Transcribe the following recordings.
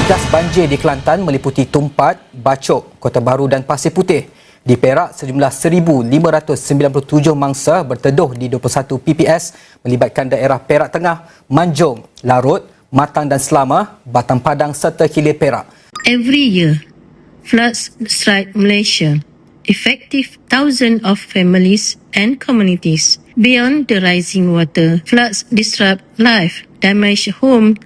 Gas banjir di Kelantan meliputi Tumpat, Bacok, Kota Baru dan Pasir Putih. Di Perak, sejumlah 1,597 mangsa berteduh di 21 PPS melibatkan daerah Perak Tengah, Manjung, Larut, Matang dan Selama, Batang Padang serta Hilir Perak. Every year, floods strike Malaysia, affecting thousands of families and communities. Beyond the rising water, floods disrupt life, damage homes,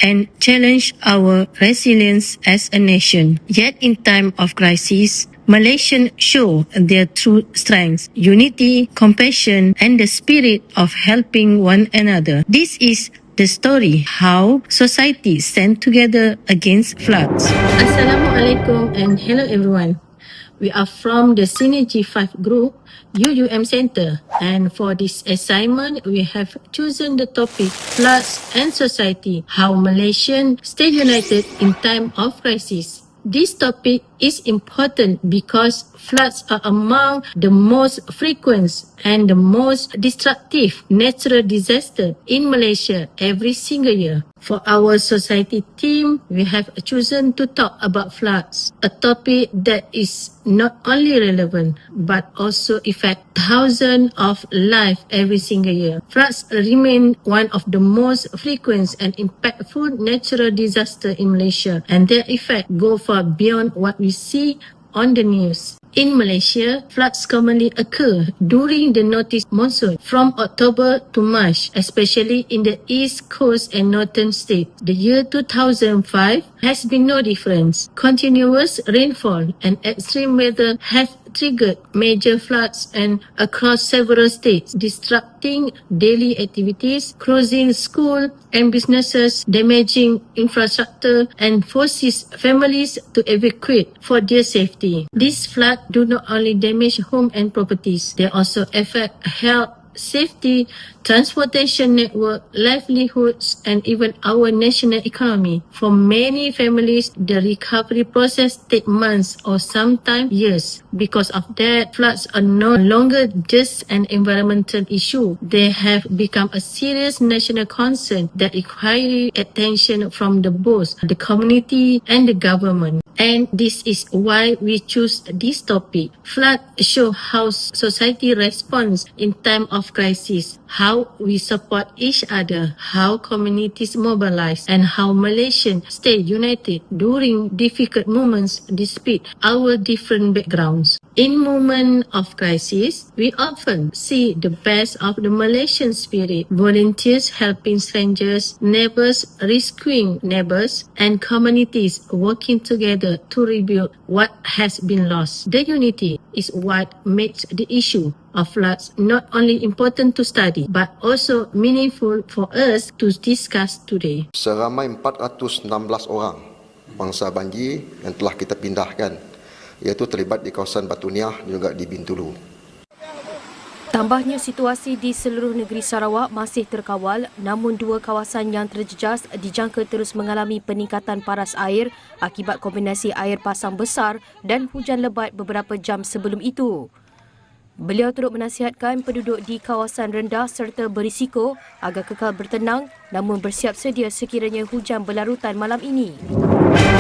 and challenge our resilience as a nation. Yet in time of crisis, Malaysians show their true strength, unity, compassion, and the spirit of helping one another. This is the story how society stand together against floods. Assalamualaikum and hello everyone. We are from the Synergy 5 group, UUM Center, and for this assignment, we have chosen the topic Floods and Society, how Malaysians stay united in time of crisis. This topic is important because floods are among the most frequent and the most destructive natural disaster in Malaysia every single year. For our society team, we have chosen to talk about floods, a topic that is not only relevant but also affect thousands of lives every single year. Floods remain one of the most frequent and impactful natural disasters in Malaysia, and their effect go far beyond what we see on the news. In Malaysia, floods commonly occur during the northeast monsoon from October to March, especially in the east coast and northern states. The year 2005 has been no different. Continuous rainfall and extreme weather have triggered major floods and across several states, disrupting daily activities, closing schools and businesses, damaging infrastructure, and forces families to evacuate for their safety. These floods do not only damage homes and properties, they also affect health, safety, transportation network, livelihoods, and even our national economy. For many families, the recovery process takes months or sometimes years. Because of that, floods are no longer just an environmental issue. They have become a serious national concern that requires attention from both the community and the government. And this is why we choose this topic. Flood show how society responds in time of crisis, how we support each other, how communities mobilize, and how Malaysians stay united during difficult moments despite our different backgrounds. In moments of crisis, we often see the best of the Malaysian spirit, volunteers helping strangers, neighbors rescuing neighbors, and communities working together to rebuild what has been lost. The unity is what makes the issue of floods not only important to study, but also meaningful for us to discuss today. Seramai 416 orang mangsa banjir yang telah kita pindahkan, iaitu terlibat di kawasan Batu Niah dan juga di Bintulu. Tambahnya, situasi di seluruh negeri Sarawak masih terkawal, namun dua kawasan yang terjejas dijangka terus mengalami peningkatan paras air akibat kombinasi air pasang besar dan hujan lebat beberapa jam sebelum itu. Beliau turut menasihatkan penduduk di kawasan rendah serta berisiko agar kekal bertenang namun bersiap sedia sekiranya hujan berlarutan malam ini.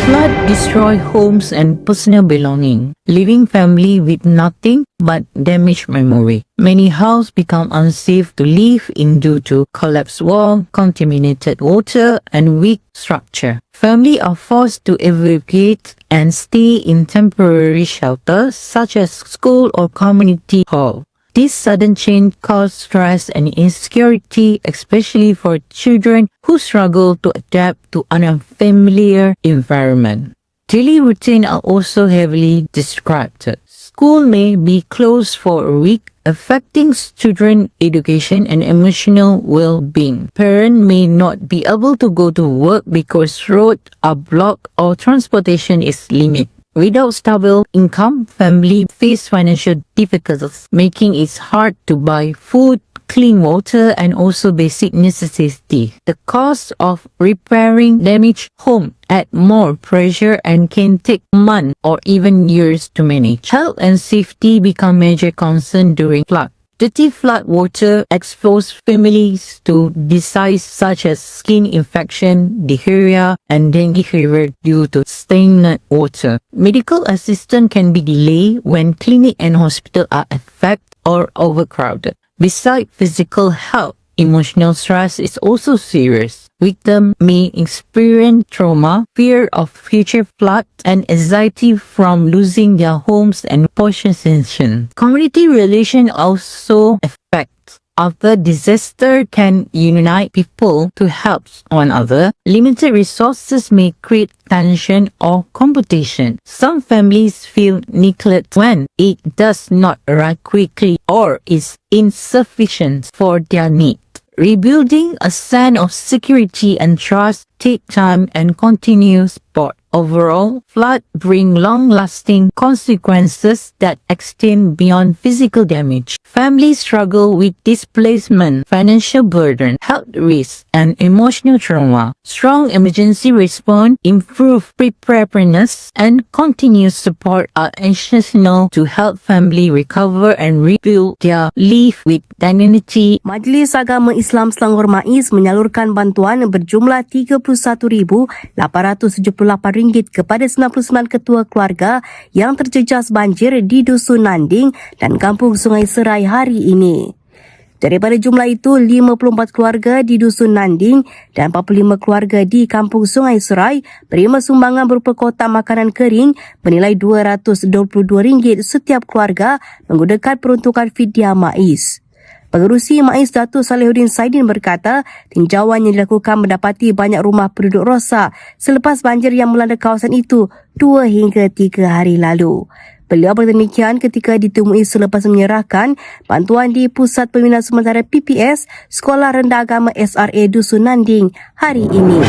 Flood destroy homes and personal belonging, leaving family with nothing but damaged memory. Many houses become unsafe to live in due to collapsed wall, contaminated water, and weak structure. Family are forced to evacuate and stay in temporary shelters such as school or community hall. This sudden change caused stress and insecurity, especially for children who struggle to adapt to an unfamiliar environment. Daily routine are also heavily disrupted. School may be closed for a week, affecting children's education and emotional well-being. Parents may not be able to go to work because roads are blocked or transportation is limited. Without stable income, families face financial difficulties, making it hard to buy food, clean water, and also basic necessities. The cost of repairing damaged homes add more pressure and can take months or even years to manage. Health and safety become major concern during flood. Dirty flood water exposes families to diseases such as skin infection, diarrhea, and dengue fever due to stagnant water. Medical assistance can be delayed when clinic and hospital are affected or overcrowded. Besides physical health, emotional stress is also serious. Victims may experience trauma, fear of future floods, and anxiety from losing their homes and possessions. Community relations also affect. After disaster can unite people to help one another. Limited resources may create tension or competition. Some families feel neglected when it does not arrive quickly or is insufficient for their needs. Rebuilding a sense of security and trust takes time and continuous support. Overall, floods bring long-lasting consequences that extend beyond physical damage. Families struggle with displacement, financial burden, health risks, and emotional trauma. Strong emergency response, improved preparedness, and continuous support are essential to help families recover and rebuild their life with dignity. Majlis Agama Islam Selangor MAIS menyalurkan bantuan berjumlah RM31,878 kepada 99 ketua keluarga yang terjejas banjir di Dusun Nanding dan Kampung Sungai Serai hari ini. Daripada jumlah itu, 54 keluarga di Dusun Nanding dan 45 keluarga di Kampung Sungai Serai berima sumbangan berupa kotak makanan kering bernilai RM222 setiap keluarga menggunakan peruntukan fidyah MAIS. Pengerusi MAIS Datuk Salihuddin Saidin berkata, tinjauan yang dilakukan mendapati banyak rumah penduduk rosak selepas banjir yang melanda kawasan itu 2 hingga 3 hari lalu. Beliau berdemikian ketika ditemui selepas menyerahkan bantuan di Pusat Pembinaan Sementara PPS Sekolah Rendah Agama SRA Dusun Nanding hari ini.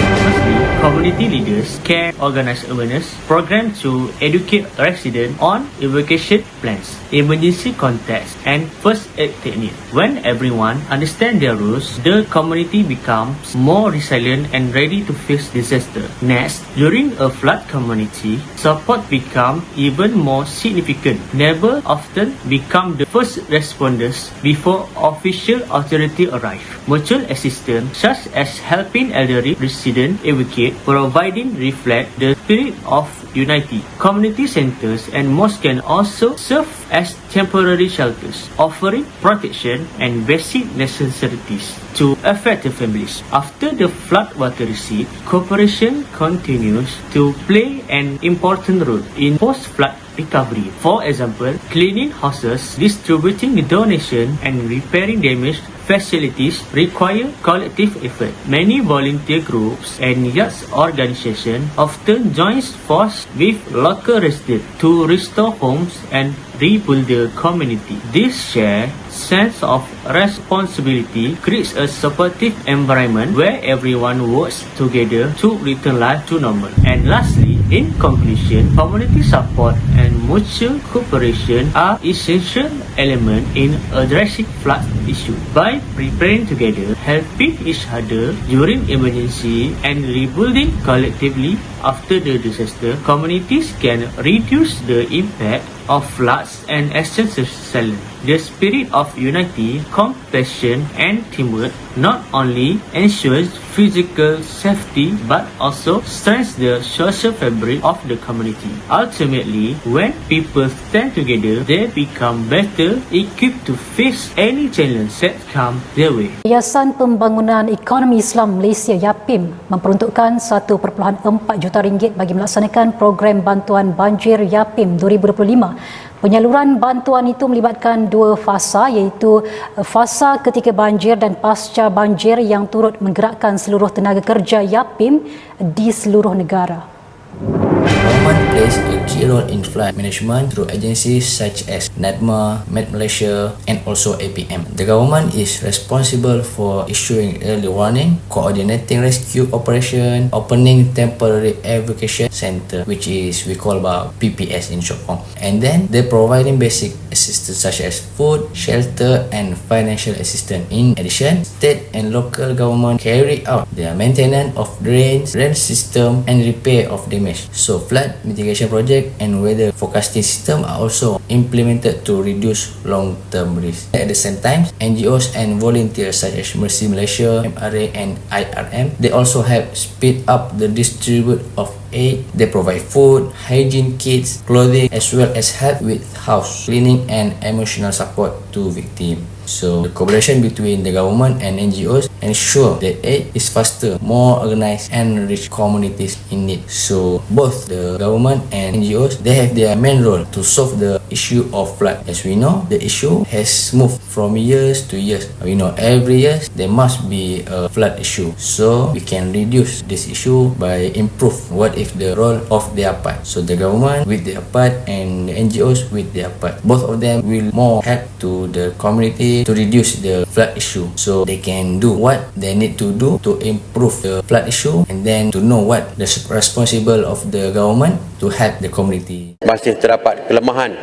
Community leaders can organize awareness program to educate residents on evacuation plans, emergency contacts, and first aid technique. When everyone understands their roles, the community becomes more resilient and ready to face disaster. Next, during a flood community, support becomes even more significant. Neighbors often become the first responders before official authority arrive. Mutual assistance, such as helping elderly residents evacuate, providing reflect the spirit of unity. Community centers and mosques can also serve as temporary shelters, offering protection and basic necessities to affected families. After the flood water recedes, cooperation continues to play an important role in post-flood recovery. For example, cleaning houses, distributing donation, and repairing damaged facilities require collective effort. Many volunteer groups and youth organizations often join forces with local residents to restore homes and rebuild the community. This shared sense of responsibility creates a supportive environment where everyone works together to return life to normal. And lastly, in conclusion, community support and mutual cooperation are essential elements in addressing flood issues. By preparing together, helping each other during emergency, and rebuilding collectively after the disaster, communities can reduce the impact of floods and exchange resilience. The spirit of unity, compassion, and teamwork not only ensures physical safety but also strengthens the social fabric of the community. Ultimately, when people stand together, they become better equipped to face any challenge that come their way. Yayasan Pembangunan Ekonomi Islam Malaysia YAPIM memperuntukkan RM1.4 juta bagi melaksanakan program bantuan banjir YAPIM 2025. Penyaluran bantuan itu melibatkan 2 fasa, iaitu fasa ketika banjir dan pasca banjir yang turut menggerakkan seluruh tenaga kerja YAPIM di seluruh negara. Government plays a key role in flood management through agencies such as NEDMA, Met Malaysia, and also APM. The government is responsible for issuing early warning, coordinating rescue operation, opening temporary evacuation center, which is we call about PPS in short form, and then they're providing basic assistance such as food, shelter, and financial assistance. In addition, state and local government carry out their maintenance of drains, drain system, and repair of damage. So flood flood mitigation project and weather forecasting system are also implemented to reduce long-term risk. At the same time, NGOs and volunteers such as Mercy Malaysia, MRA and IRM, they also help speed up the distribute of aid. They provide food, hygiene kits, clothing, as well as help with house cleaning and emotional support to victims. So the cooperation between the government and NGOs ensure that aid is faster, more organized and reach communities in need. So both the government and NGOs, they have their main role to solve the issue of flood. As we know, the issue has moved from years to years. We know every year there must be a flood issue. So we can reduce this issue by improve what if the role of their part. So the government with their part and the NGOs with their part. Both of them will more help to the community to reduce the flood issue. So they can do what they need to do to improve the flood issue and then to know what the responsible of the government to help the community. Masih terdapat kelemahan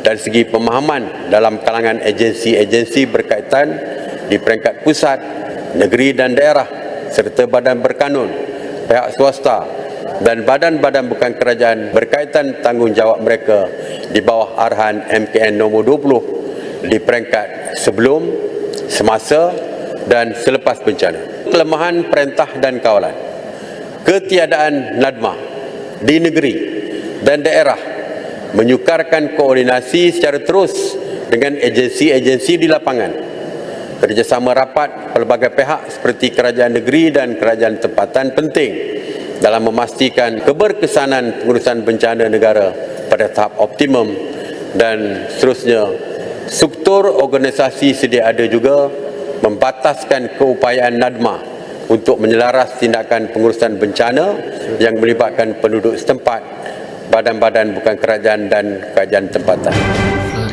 dari segi pemahaman dalam kalangan agensi-agensi berkaitan di peringkat pusat, negeri dan daerah serta badan berkanun, pihak swasta dan badan-badan bukan kerajaan berkaitan tanggungjawab mereka di bawah arahan MKN nombor 20 di peringkat sebelum, semasa dan selepas bencana. Kelemahan perintah dan kawalan, ketiadaan NADMA di negeri dan daerah menyukarkan koordinasi secara terus dengan agensi-agensi di lapangan. Kerjasama rapat pelbagai pihak seperti kerajaan negeri dan kerajaan tempatan penting dalam memastikan keberkesanan pengurusan bencana negara pada tahap optimum dan seterusnya. Struktur organisasi sedia ada juga membataskan keupayaan NADMA untuk menyelaras tindakan pengurusan bencana yang melibatkan penduduk setempat, badan-badan bukan kerajaan dan kerajaan tempatan.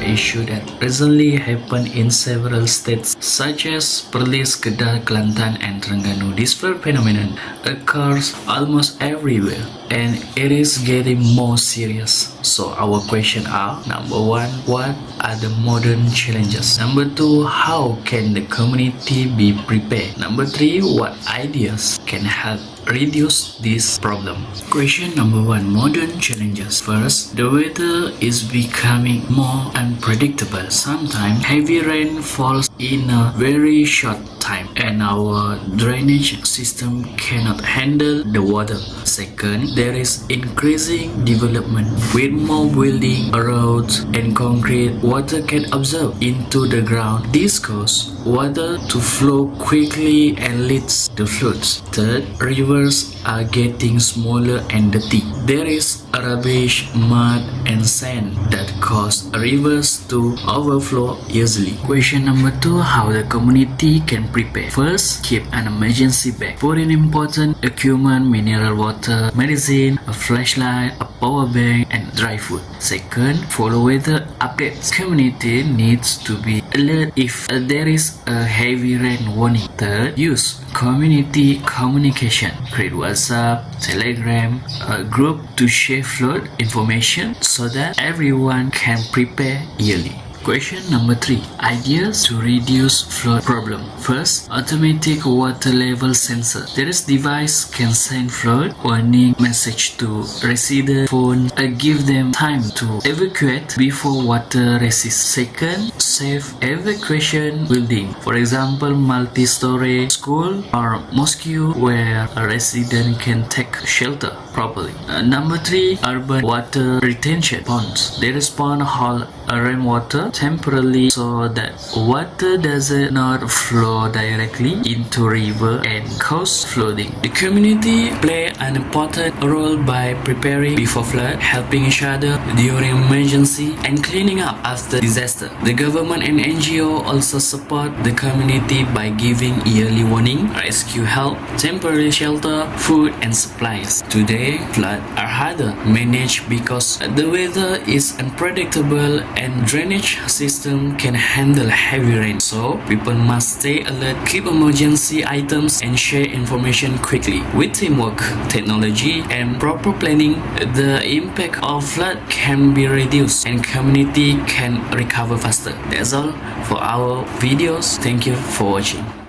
Issue that recently happened in several states such as Perlis, Kedah, Kelantan and Terengganu. This flood phenomenon occurs almost everywhere and it is getting more serious. So our question are, number one, what are the modern challenges? Number two, how can the community be prepared? Number three, what ideas can help reduce this problem? Question number one, modern challenges. First, the weather is becoming more unpredictable. Sometimes heavy rain falls in a very short time and our drainage system cannot handle the water. Second, there is increasing development. With more building, roads and concrete, water can absorb into the ground. This causes water to flow quickly and leads to floods. Third, rivers are getting smaller and dirty. There is rubbish, mud and sand that cause rivers to overflow easily. Question number two, how the community can prepare. First, keep an emergency bag. Put in important equipment, mineral water, medicine, a flashlight, a power bank and dry food. Second, follow weather updates. Community needs to be alert if there is a heavy rain warning. Third, use community communication. Create WhatsApp, Telegram, a group to share flood information so that everyone can prepare yearly. Question number 3. Ideas to reduce flood problem. First, automatic water level sensor. This device can send flood warning message to resident phone and give them time to evacuate before water rises. Second, safe evacuation building. For example, multi-story school or mosque where a resident can take shelter properly. Number 3, urban water retention ponds. They respond hold rainwater temporarily so that water does not flow directly into river and cause flooding. The community play an important role by preparing before flood, helping each other during emergency and cleaning up after disaster. The government and NGO also support the community by giving yearly warning, rescue help, temporary shelter, food and supplies. Today, floods are harder managed because the weather is unpredictable and drainage system can handle heavy rain. So people must stay alert, keep emergency items and share information quickly. With teamwork, technology and proper planning, the impact of flood can be reduced and community can recover faster. That's all for our videos. Thank you for watching.